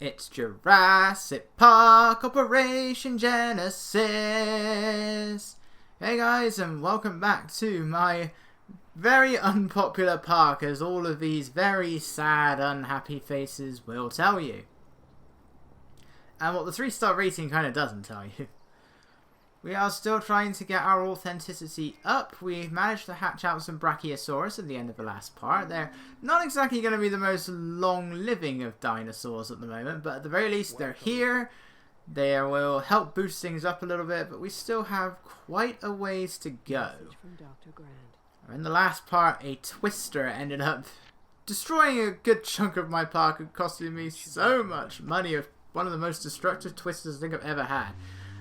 It's Jurassic Park Operation Genesis! Hey guys, and welcome back to my very unpopular park, as all of these very sad, unhappy faces will tell you. And what the 3-star rating kind of doesn't tell you. We are still trying to get our authenticity up. We managed to hatch out some Brachiosaurus at the end of the last part. They're not exactly going to be the most long-living of dinosaurs at the moment, but at the very least they're here. They will help boost things up a little bit, but we still have quite a ways to go. In the last part, a twister ended up destroying a good chunk of my park and costing me so much money. One of the most destructive twisters I think I've ever had.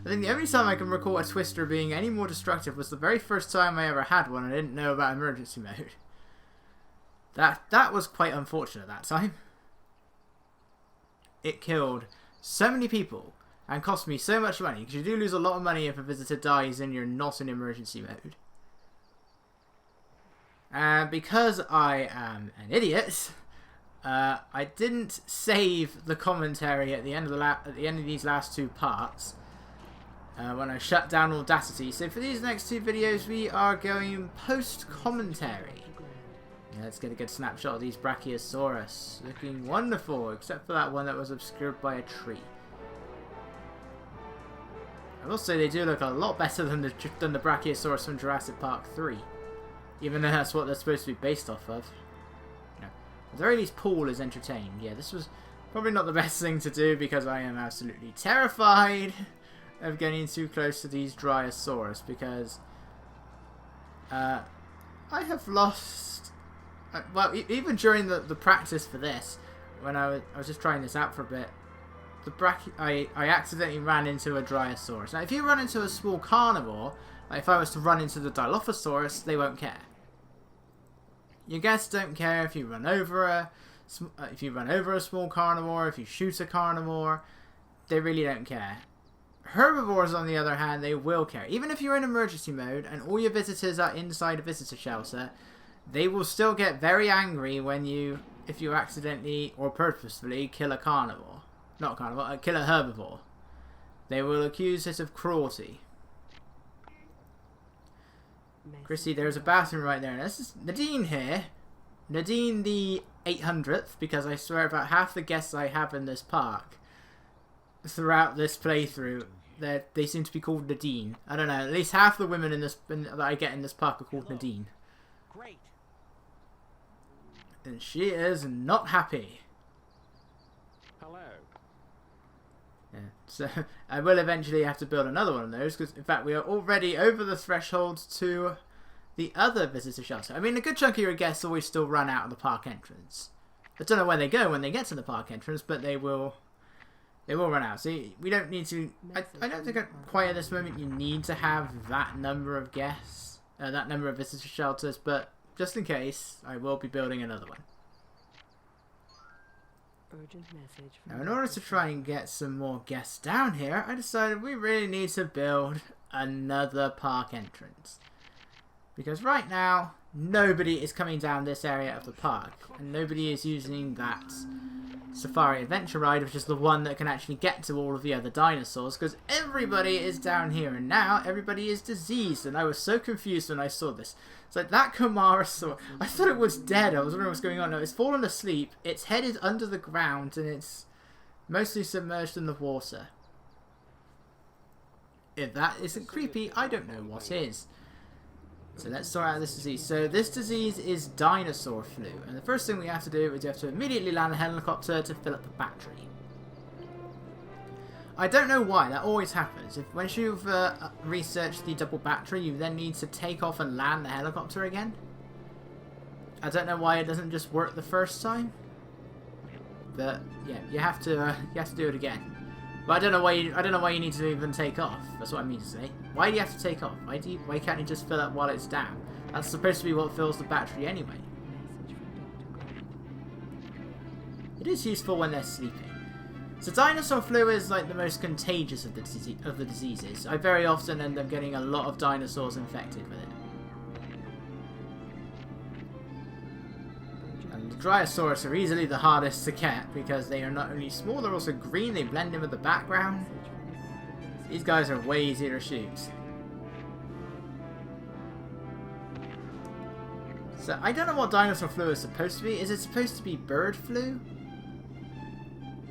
I think the only time I can recall a twister being any more destructive was the very first time I ever had one. I didn't know about emergency mode. That was quite unfortunate that time. It killed so many people and cost me so much money, because you do lose a lot of money if a visitor dies and you're not in emergency mode. And because I am an idiot, I didn't save the commentary at the end of these last two parts. When I shut down Audacity. So for these next two videos we are going post-commentary. Yeah, let's get a good snapshot of these Brachiosaurus. Looking wonderful, except for that one that was obscured by a tree. I will say they do look a lot better than the Brachiosaurus from Jurassic Park 3. Even though that's what they're supposed to be based off of. No. At the very least, Paul is entertained. Yeah, this was probably not the best thing to do because I am absolutely terrified of getting too close to these Dryosaurus, because I have lost well, even during the practice for this, when I was just trying this out for a bit, I accidentally ran into a Dryosaurus. Now if you run into a small carnivore, like if I was to run into the Dilophosaurus, they won't care. Your guests don't care if you run over a small carnivore, if you shoot a carnivore, they really don't care. Herbivores, on the other hand, they will care. Even if you're in emergency mode and all your visitors are inside a visitor shelter, they will still get very angry if you accidentally or purposefully kill a carnivore. Not a carnivore, kill a herbivore. They will accuse it of cruelty. Chrissy, there's a bathroom right there. This is Nadine here. Nadine the 800th, because I swear about half the guests I have in this park throughout this playthrough, they seem to be called Nadine. I don't know, at least half the women that I get in this park are called Nadine. Great. And she is not happy. Hello. Yeah, so I will eventually have to build another one of those, because in fact we are already over the threshold to the other visitor shelter. I mean, a good chunk of your guests always still run out of the park entrance. I don't know where they go when they get to the park entrance, but they will run out. So we don't need to. I don't think quite at this moment you need to have that number of guests, that number of visitor shelters. But just in case, I will be building another one. Urgent message. Now, in order to try and get some more guests down here, I decided we really need to build another park entrance, because right now nobody is coming down this area of the park, and nobody is using that Safari Adventure Ride, which is the one that can actually get to all of the other dinosaurs, because everybody is down here, and now everybody is diseased, and I was so confused when I saw this. It's like that Camarasaur, I thought it was dead. I was wondering what's going on. No, it's fallen asleep, its head is under the ground, and it's mostly submerged in the water. If that isn't creepy, I don't know what is. So let's sort out this disease. So this disease is dinosaur flu, and the first thing we have to do is you have to immediately land a helicopter to fill up the battery. I don't know why, that always happens. Once you've researched the double battery, you then need to take off and land the helicopter again. I don't know why it doesn't just work the first time, but yeah, you have to do it again. But I don't know why you need to even take off. That's what I mean to say. Why do you have to take off? Why can't you just fill up while it's down? That's supposed to be what fills the battery anyway. It is useful when they're sleeping. So dinosaur flu is like the most contagious of the diseases. I very often end up getting a lot of dinosaurs infected with it. And Dinosaurs are easily the hardest to get because they are not only small, they're also green, they blend in with the background. These guys are way easier to shoot. So, I don't know what dinosaur flu is supposed to be. Is it supposed to be bird flu?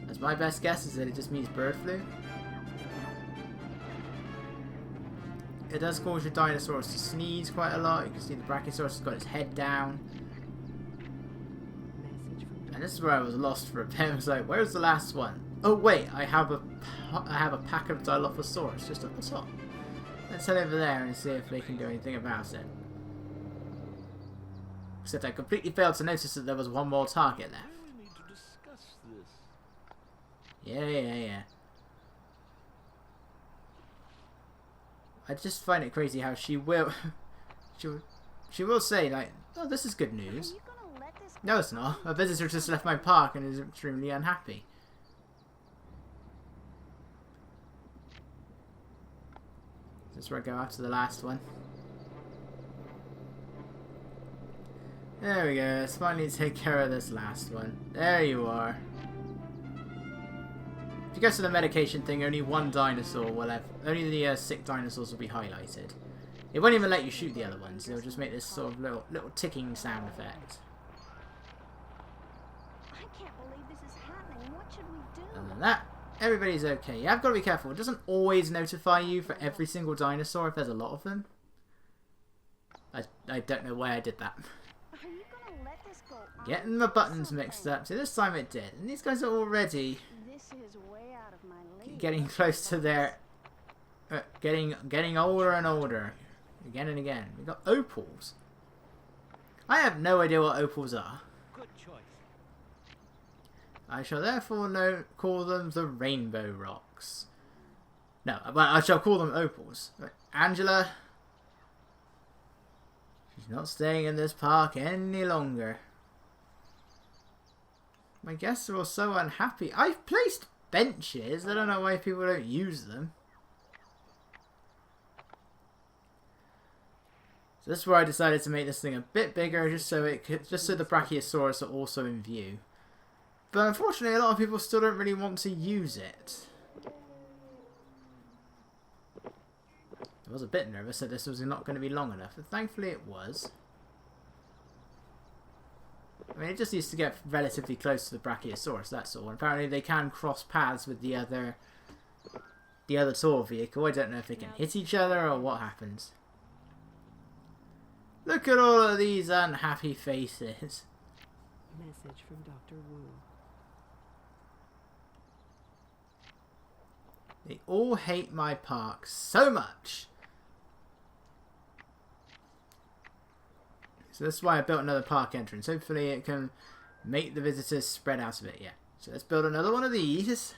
That's my best guess, is that it just means bird flu. It does cause your dinosaurs to sneeze quite a lot. You can see the Brachiosaurus has got its head down. And this is where I was lost for a bit. I was like, where's the last one? Oh wait, I have a pack of Dilophosaurus just up the top. Let's head over there and see if they can do anything about it. Except I completely failed to notice that there was one more target left. We need to discuss this. Yeah. I just find it crazy how she will she will say like, oh, this is good news. No, it's not. A visitor just left my park and is extremely unhappy. This is where I go after the last one. There we go. Let's finally take care of this last one. There you are. If you go to the medication thing, only one dinosaur will have... Only the sick dinosaurs will be highlighted. It won't even let you shoot the other ones. It'll just make this sort of little ticking sound effect. I can't believe this is happening. What should we do? Other than that, everybody's okay. You have got to be careful. It doesn't always notify you for every single dinosaur if there's a lot of them. I don't know why I did that. Are you gonna let this go on? Getting the buttons mixed up. So this time it did. And these guys are already This is way out of my league. getting close to their... getting older and older. Again and again. We've got opals. I have no idea what opals are. Good choice. I shall therefore call them the rainbow rocks. No, but I shall call them opals. Right, Angela... She's not staying in this park any longer. My guests are all so unhappy. I've placed benches. I don't know why people don't use them. So this is where I decided to make this thing a bit bigger, just so the Brachiosaurus are also in view. But unfortunately, a lot of people still don't really want to use it. I was a bit nervous that this was not going to be long enough, but thankfully it was. I mean, it just needs to get relatively close to the Brachiosaurus, that's all. And apparently they can cross paths with the other tour vehicle. I don't know if they can hit each other or what happens. Look at all of these unhappy faces. Message from Dr. Wu. They all hate my park so much. So that's why I built another park entrance. Hopefully it can make the visitors spread out a bit. Yeah. So let's build another one of these.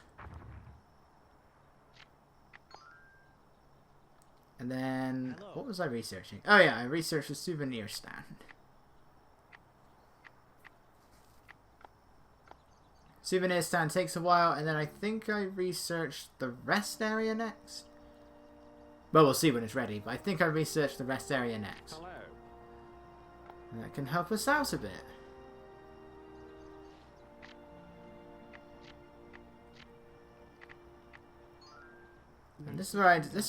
And then, what was I researching? Oh yeah, I researched a souvenir stand. Souvenir stand takes a while, and then I think I researched the rest area next. Well, we'll see when it's ready, but I think I researched the rest area next. Hello. And that can help us out a bit. And this is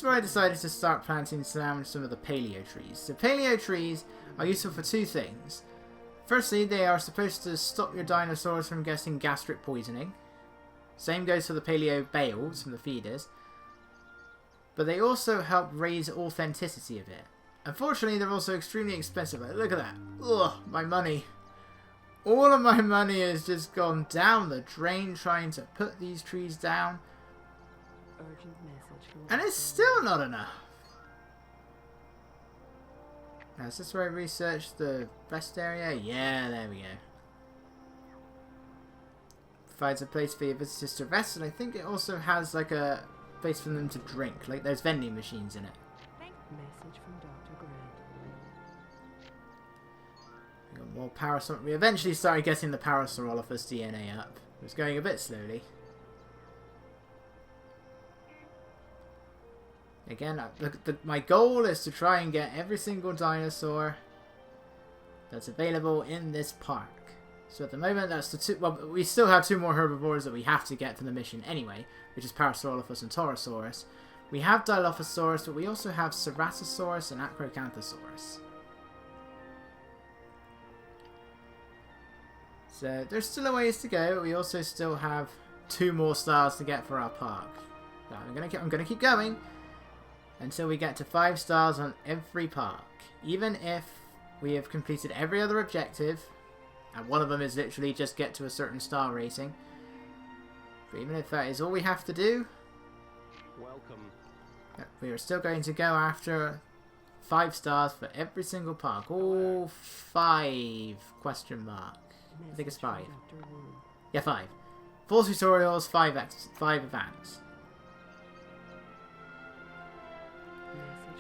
where I decided to start planting down some of the paleo trees. So paleo trees are useful for two things. Firstly, they are supposed to stop your dinosaurs from getting gastric poisoning. Same goes for the paleo bales from the feeders. But they also help raise authenticity a bit. Unfortunately, they're also extremely expensive. Like, look at that. Ugh, my money. All of my money has just gone down the drain trying to put these trees down. Urgent message from And it's still not enough. Now, is this where I researched the rest area? Yeah, there we go. Provides a place for your visitors to rest, and I think it also has like a place for them to drink. Like there's vending machines in it. message from Dr. Grant. We got more Parasaur. We eventually started getting the Parasaurolophus DNA up. It was going a bit slowly. Again, my goal is to try and get every single dinosaur that's available in this park. So at the moment, that's the two. Well, we still have two more herbivores that we have to get for the mission anyway, which is Parasaurolophus and Torosaurus. We have Dilophosaurus, but we also have Ceratosaurus and Acrocanthosaurus. So there's still a ways to go, but we also still have 2 more stars to get for our park. So I'm gonna keep going until we get to 5 stars on every park. Even if we have completed every other objective, and one of them is literally just get to a certain star rating. But even if that is all we have to do, Welcome. we are still going to go after 5 stars for every single park. All 5 question mark. I think it's 5. Yeah, 5. 4 tutorials, 5 events.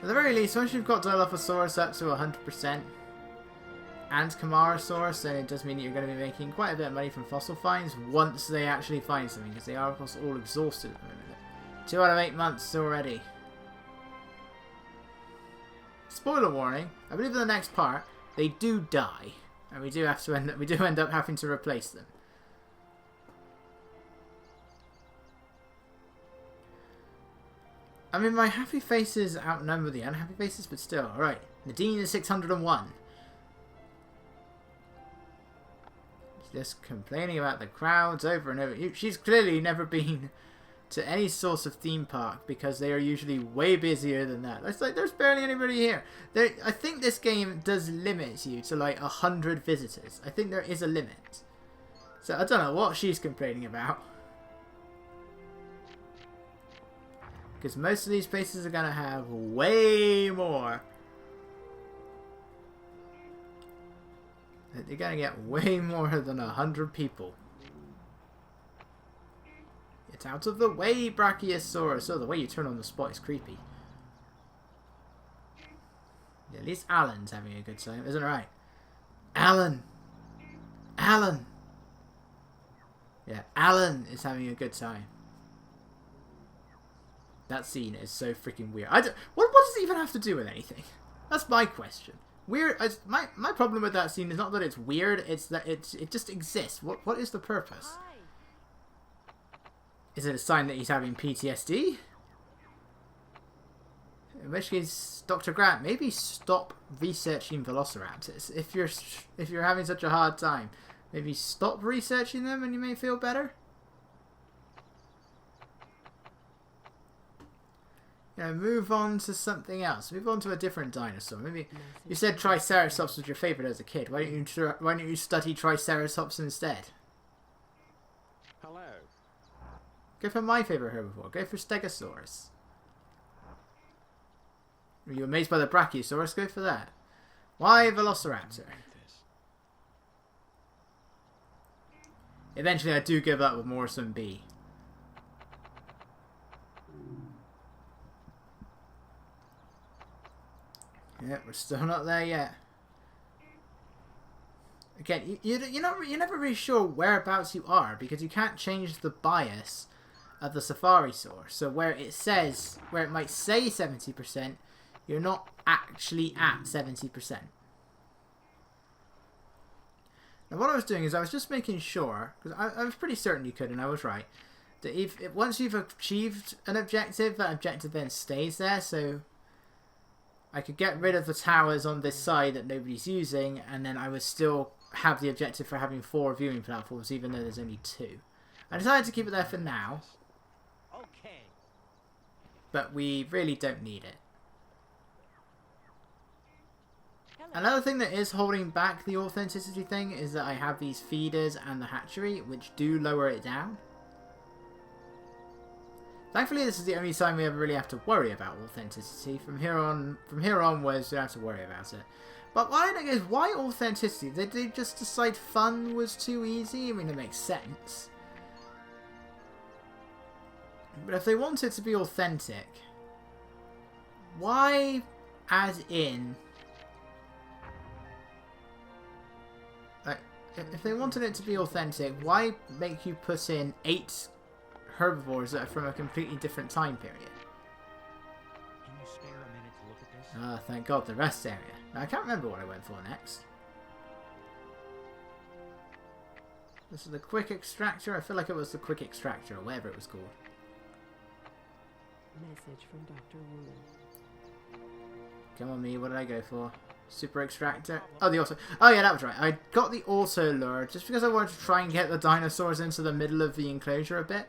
At the very least, once you've got Dilophosaurus up to 100%, and Camarasaurus, then it does mean that you're going to be making quite a bit of money from fossil finds once they actually find something, because they are, of course, all exhausted at the moment. 2 out of 8 months already. Spoiler warning, I believe in the next part, they do die. And we do end up having to replace them. I mean, my happy faces outnumber the unhappy faces, but still. Alright, Nadine is 601. She's just complaining about the crowds over and over. She's clearly never been to any sort of theme park because they are usually way busier than that. It's like there's barely anybody here. I think this game does limit you to like 100 visitors. I think there is a limit. So I don't know what she's complaining about. Because most of these places are going to have way more. They're going to get way more than 100 people. It's out of the way, Brachiosaurus. Oh, the way you turn on the spot is creepy. Yeah, at least Alan's having a good time, isn't it right? Alan! Alan! Yeah, Alan is having a good time. That scene is so freaking weird. What does it even have to do with anything? That's my question. Weird. My problem with that scene is not that it's weird. It's that it just exists. What is the purpose? Hi. Is it a sign that he's having PTSD? In which case, Dr. Grant, maybe stop researching velociraptors. If you're having such a hard time, maybe stop researching them and you may feel better. You know, move on to something else. Move on to a different dinosaur. Maybe you said Triceratops was your favorite as a kid. Why don't you study Triceratops instead? Hello. Go for my favorite herbivore. Go for Stegosaurus. Are you amazed by the Brachiosaurus? Go for that. Why Velociraptor? Eventually I do give up with Morrison B. Yeah, we're still not there yet. Again, you're never really sure whereabouts you are because you can't change the bias of the Safari source. So where it might say 70%, you're not actually at 70%. Now what I was doing is I was just making sure, because I was pretty certain you could, and I was right, that if once you've achieved an objective, that objective then stays there. So I could get rid of the towers on this side that nobody's using, and then I would still have the objective for having 4 viewing platforms, even though there's only 2. I decided to keep it there for now. Okay. But we really don't need it. Another thing that is holding back the authenticity thing is that I have these feeders and the hatchery, which do lower it down. Thankfully, this is the only time we ever really have to worry about authenticity. From here onwards, we don't have to worry about it. But what I think is, why authenticity? Did they just decide fun was too easy? I mean, it makes sense. But if they want it to be authentic, why add in... Like, if they wanted it to be authentic, why make you put in 8 herbivores that are from a completely different time period? Can you spare a minute to look at this? Ah, thank God, the rest area. Now, I can't remember what I went for next. This is the quick extractor. I feel like it was the quick extractor, or whatever it was called. Message from Dr. Wu. Come on, me. What did I go for? Super extractor. Oh, the auto. Oh, yeah, that was right. I got the auto lure just because I wanted to try and get the dinosaurs into the middle of the enclosure a bit.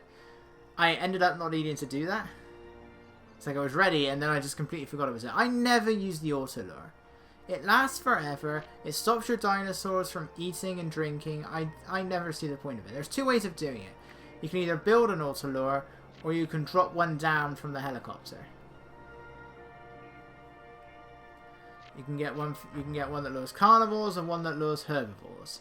I ended up not needing to do that. It's like I was ready, and then I just completely forgot it was it. I never use the auto lure. It lasts forever. It stops your dinosaurs from eating and drinking. I never see the point of it. There's two ways of doing it. You can either build an auto lure, or you can drop one down from the helicopter. You can get one that lures carnivores and one that lures herbivores.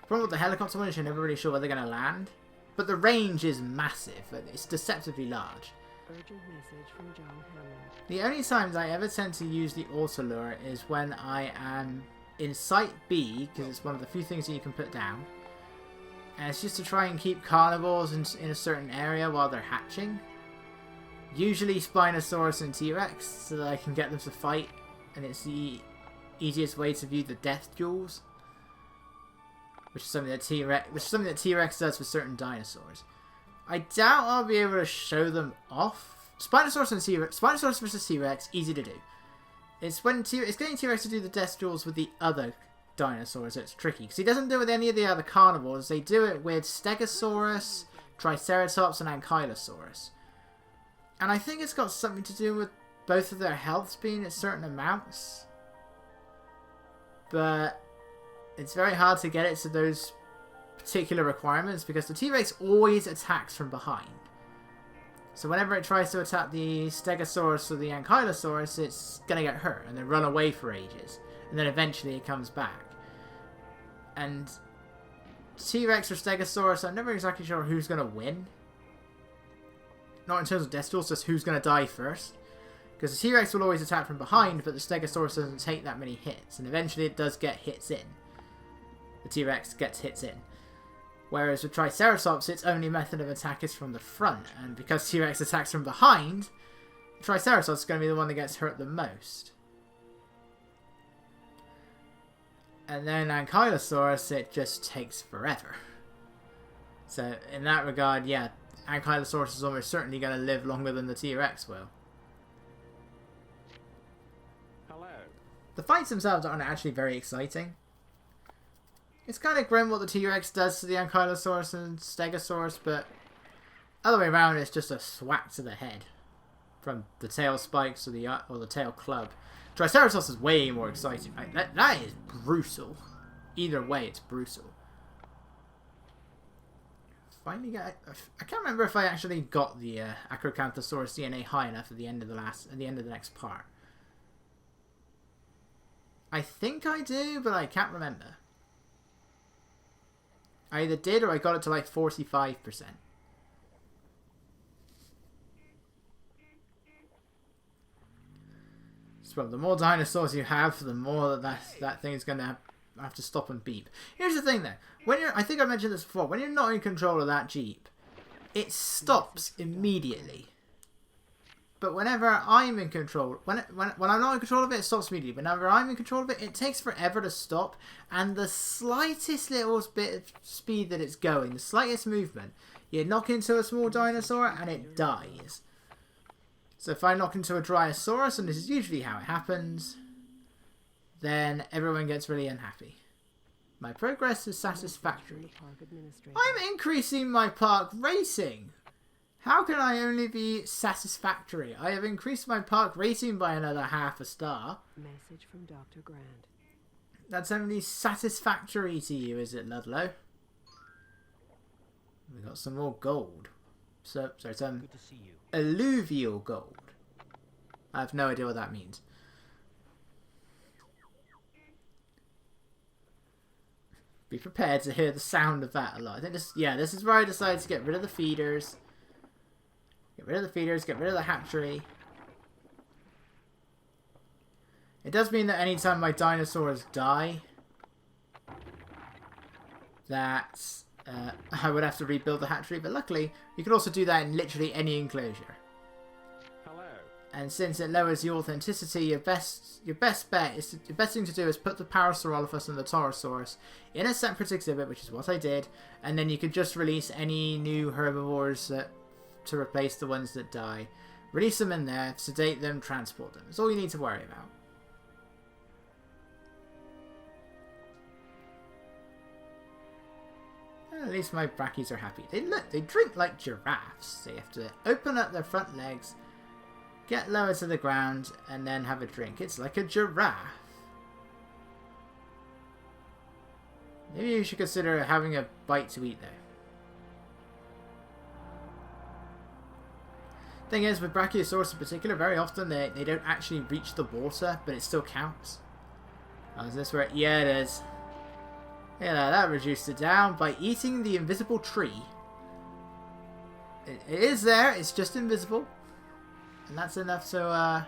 The problem with the helicopter one is you're never really sure where they're going to land. But the range is massive. It's deceptively large. Urgent message from John Hammond. The only times I ever tend to use the auto lure is when I am in Site B, because it's one of the few things that you can put down. And it's just to try and keep carnivores in a certain area while they're hatching. Usually Spinosaurus and T-Rex, so that I can get them to fight, and it's the easiest way to view the death duels. Which is something that T-Rex does for certain dinosaurs. I doubt I'll be able to show them off. Spinosaurus and T-Rex, Spinosaurus versus T-Rex, easy to do. It's when it's getting T-Rex to do the death duels with the other dinosaurs that's tricky, because he doesn't do it with any of the other carnivores. They do it with Stegosaurus, Triceratops, and Ankylosaurus. And I think it's got something to do with both of their healths being at certain amounts. But it's very hard to get it to those particular requirements because the T-Rex always attacks from behind. So whenever it tries to attack the Stegosaurus or the Ankylosaurus, it's going to get hurt and then run away for ages. And then eventually it comes back. And T-Rex or Stegosaurus, I'm never exactly sure who's going to win. Not in terms of death duels, just who's going to die first. Because the T-Rex will always attack from behind, but the Stegosaurus doesn't take that many hits. And eventually it does get hits in. The T-Rex gets hits in. Whereas with Triceratops, its only method of attack is from the front. And because T-Rex attacks from behind, Triceratops is going to be the one that gets hurt the most. And then Ankylosaurus, it just takes forever. So in that regard, yeah, Ankylosaurus is almost certainly going to live longer than the T-Rex will. Hello. The fights themselves aren't actually very exciting. It's kind of grim what the T-Rex does to the Ankylosaurus and Stegosaurus, but other way around, it's just a thwack to the head from the tail spikes or the tail club. Triceratops is way more exciting. Right? That is brutal. Either way, it's brutal. Finally got. I can't remember if I actually got the Acrocanthosaurus DNA high enough at the end of the next part. I think I do, but I can't remember. I either did or I got it to like 45%. So the more dinosaurs you have, the more that thing is going to have to stop and beep. Here's the thing though. I think I mentioned this before. When you're not in control of that Jeep, it stops immediately. But whenever I'm in control, when I'm not in control of it, it stops immediately. Whenever I'm in control of it, it takes forever to stop. And the slightest little bit of speed that it's going, the slightest movement, you knock into a small dinosaur and it dies. So if I knock into a Dryosaurus, and this is usually how it happens, then everyone gets really unhappy. My progress is satisfactory. I'm increasing my park rating. How can I only be satisfactory? I have increased my park rating by another half a star. Message from Dr. Grant. That's only satisfactory to you, is it, Ludlow? We got some more gold. So some Good to see you. alluvial gold. I have no idea what that means. Be prepared to hear the sound of that a lot. I think this is where I decided to get rid of the feeders. Get rid of the feeders, get rid of the hatchery. It does mean that anytime my dinosaurs die, that I would have to rebuild the hatchery, but luckily you can also do that in literally any enclosure. Hello. And since it lowers the authenticity, your best bet is your best thing to do is put the Parasaurolophus and the Torosaurus in a separate exhibit, which is what I did, and then you could just release any new herbivores to replace the ones that die. Release them in there, sedate them, transport them. That's all you need to worry about. At least my brackies are happy. They drink like giraffes. They have to open up their front legs, get lower to the ground, and then have a drink. It's like a giraffe. Maybe you should consider having a bite to eat, though. Thing is, with Brachiosaurus in particular, very often they don't actually reach the water, but it still counts. Oh, is this where yeah, it is. Yeah, that reduced it down by eating the invisible tree. It is there, it's just invisible. And that's enough to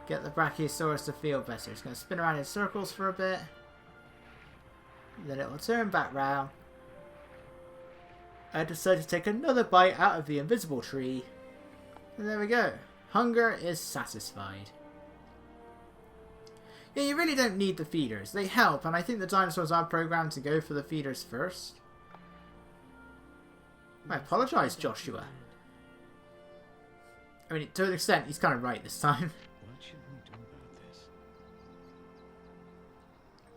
get the Brachiosaurus to feel better. It's going to spin around in circles for a bit. Then it will turn back round. I decide to take another bite out of the invisible tree. And there we go. Hunger is satisfied. Yeah, you really don't need the feeders. They help, and I think the dinosaurs are programmed to go for the feeders first. I apologise, Joshua. I mean, to an extent, he's kind of right this time. What should we do about this?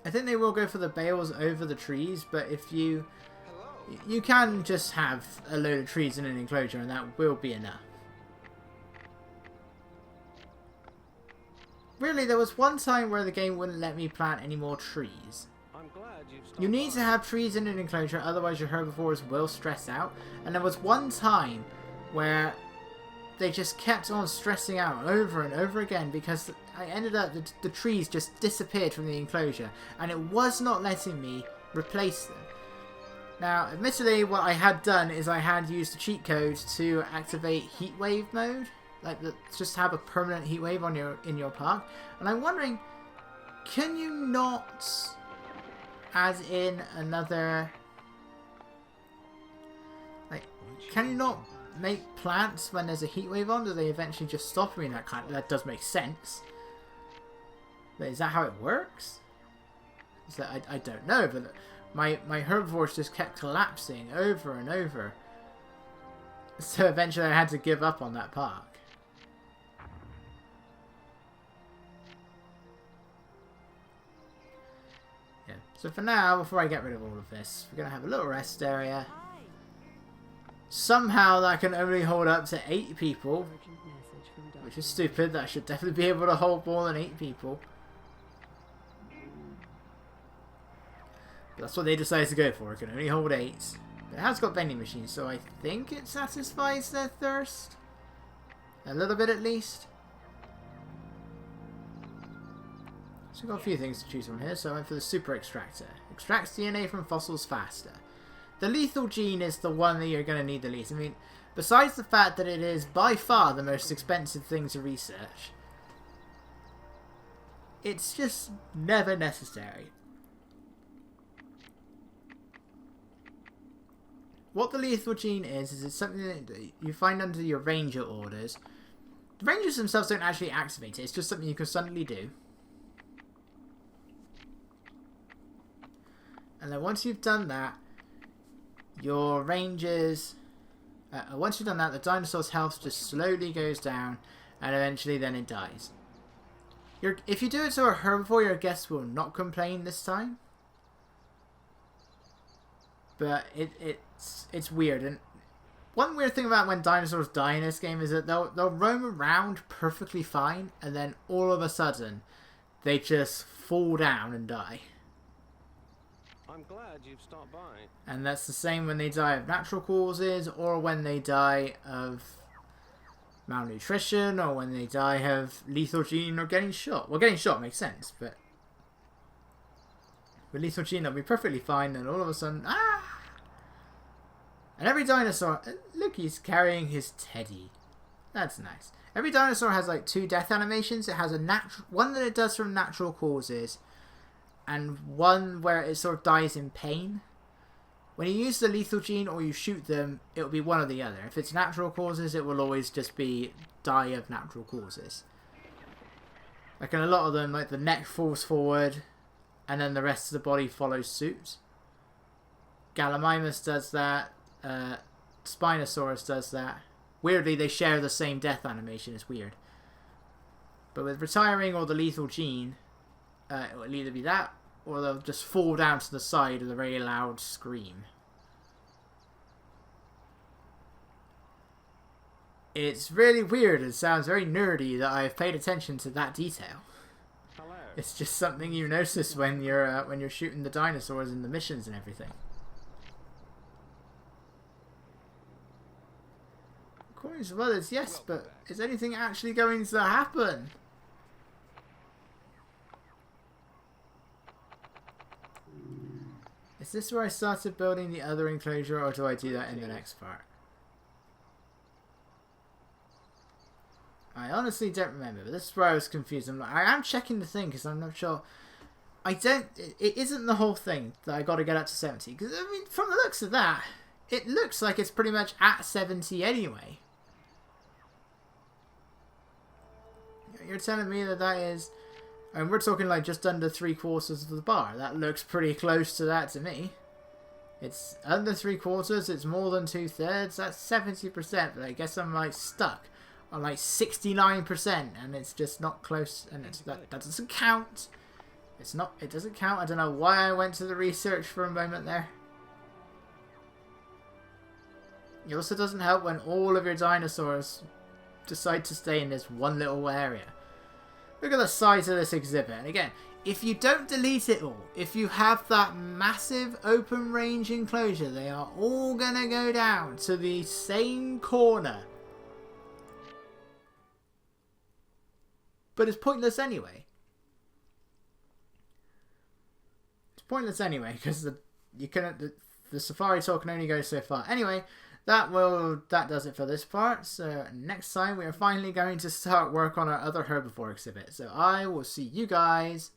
I think they will go for the bales over the trees, but if you can just have a load of trees in an enclosure, and that will be enough. Really, there was one time where the game wouldn't let me plant any more trees. I'm glad you've stopped You need by. to have trees in an enclosure, otherwise your herbivores will stress out. And there was one time where they just kept on stressing out over and over again because I ended up, the trees just disappeared from the enclosure and it was not letting me replace them. Now, admittedly, what I had done is I had used a cheat code to activate heatwave mode. Just have a permanent heat wave on in your park, and I'm wondering, can you not add in another? Can you not make plants when there's a heat wave on? Do they eventually just stop? I mean, that does make sense. But is that how it works? Is that I don't know, but my herbivores just kept collapsing over and over. So eventually, I had to give up on that park. So for now, before I get rid of all of this, we're going to have a little rest area. Somehow that can only hold up to 8 people, Urgent message from Dr. which is stupid. That should definitely be able to hold more than 8 people. But that's what they decided to go for. It can only hold 8. It has got vending machines, so I think it satisfies their thirst. A little bit at least. So we've got a few things to choose from here, so I went for the super extractor. Extracts DNA from fossils faster. The lethal gene is the one that you're going to need the least. I mean, besides the fact that it is by far the most expensive thing to research, it's just never necessary. What the lethal gene is it's something that you find under your ranger orders. The rangers themselves don't actually activate it, it's just something you can suddenly do. And then once you've done that, your rangers... once you've done that, the dinosaur's health just slowly goes down, and eventually then it dies. If you do it to a herbivore, your guests will not complain this time. But it's weird. And one weird thing about when dinosaurs die in this game is that they'll roam around perfectly fine, and then all of a sudden, they just fall down and die. I'm glad you've stopped by. And that's the same when they die of natural causes, or when they die of malnutrition, or when they die of lethal gene or getting shot. Well, getting shot makes sense, but with lethal gene they'll be perfectly fine, and all of a sudden, ah! And every dinosaur, look, he's carrying his teddy. That's nice. Every dinosaur has like 2 death animations. It has one that it does from natural causes, and one where it sort of dies in pain, when you use the lethal gene or you shoot them, it will be one or the other. If it's natural causes, it will always just be die of natural causes. Like in a lot of them, like the neck falls forward and then the rest of the body follows suit. Gallimimus does that. Spinosaurus does that. Weirdly, they share the same death animation. It's weird. But with retiring or the lethal gene, it will either be that or they'll just fall down to the side with a very loud scream. It's really weird. It sounds very nerdy that I've paid attention to that detail. Hello. It's just something you notice when you're shooting the dinosaurs in the missions and everything. According to others, yes, but is anything actually going to happen? Is this where I started building the other enclosure, or do I do that in the next part? I honestly don't remember, but this is where I was confused. I am checking the thing because I'm not sure. It isn't the whole thing that I got to get up to 70. Because, I mean, from the looks of that, it looks like it's pretty much at 70 anyway. You're telling me that is... And we're talking like just under 3/4 of the bar. That looks pretty close to that to me. It's under 3/4, it's more than 2/3. That's 70%, but I guess I'm like stuck on like 69%, and it's just not close, and that doesn't count. It doesn't count. I don't know why I went to the research for a moment there. It also doesn't help when all of your dinosaurs decide to stay in this one little area. Look at the size of this exhibit. And again, if you don't delete it all, if you have that massive open range enclosure, they are all going to go down to the same corner. But it's pointless anyway. It's pointless anyway, because the safari tour can only go so far. Anyway, that does it for this part. So next time we are finally going to start work on our other herbivore exhibit. So I will see you guys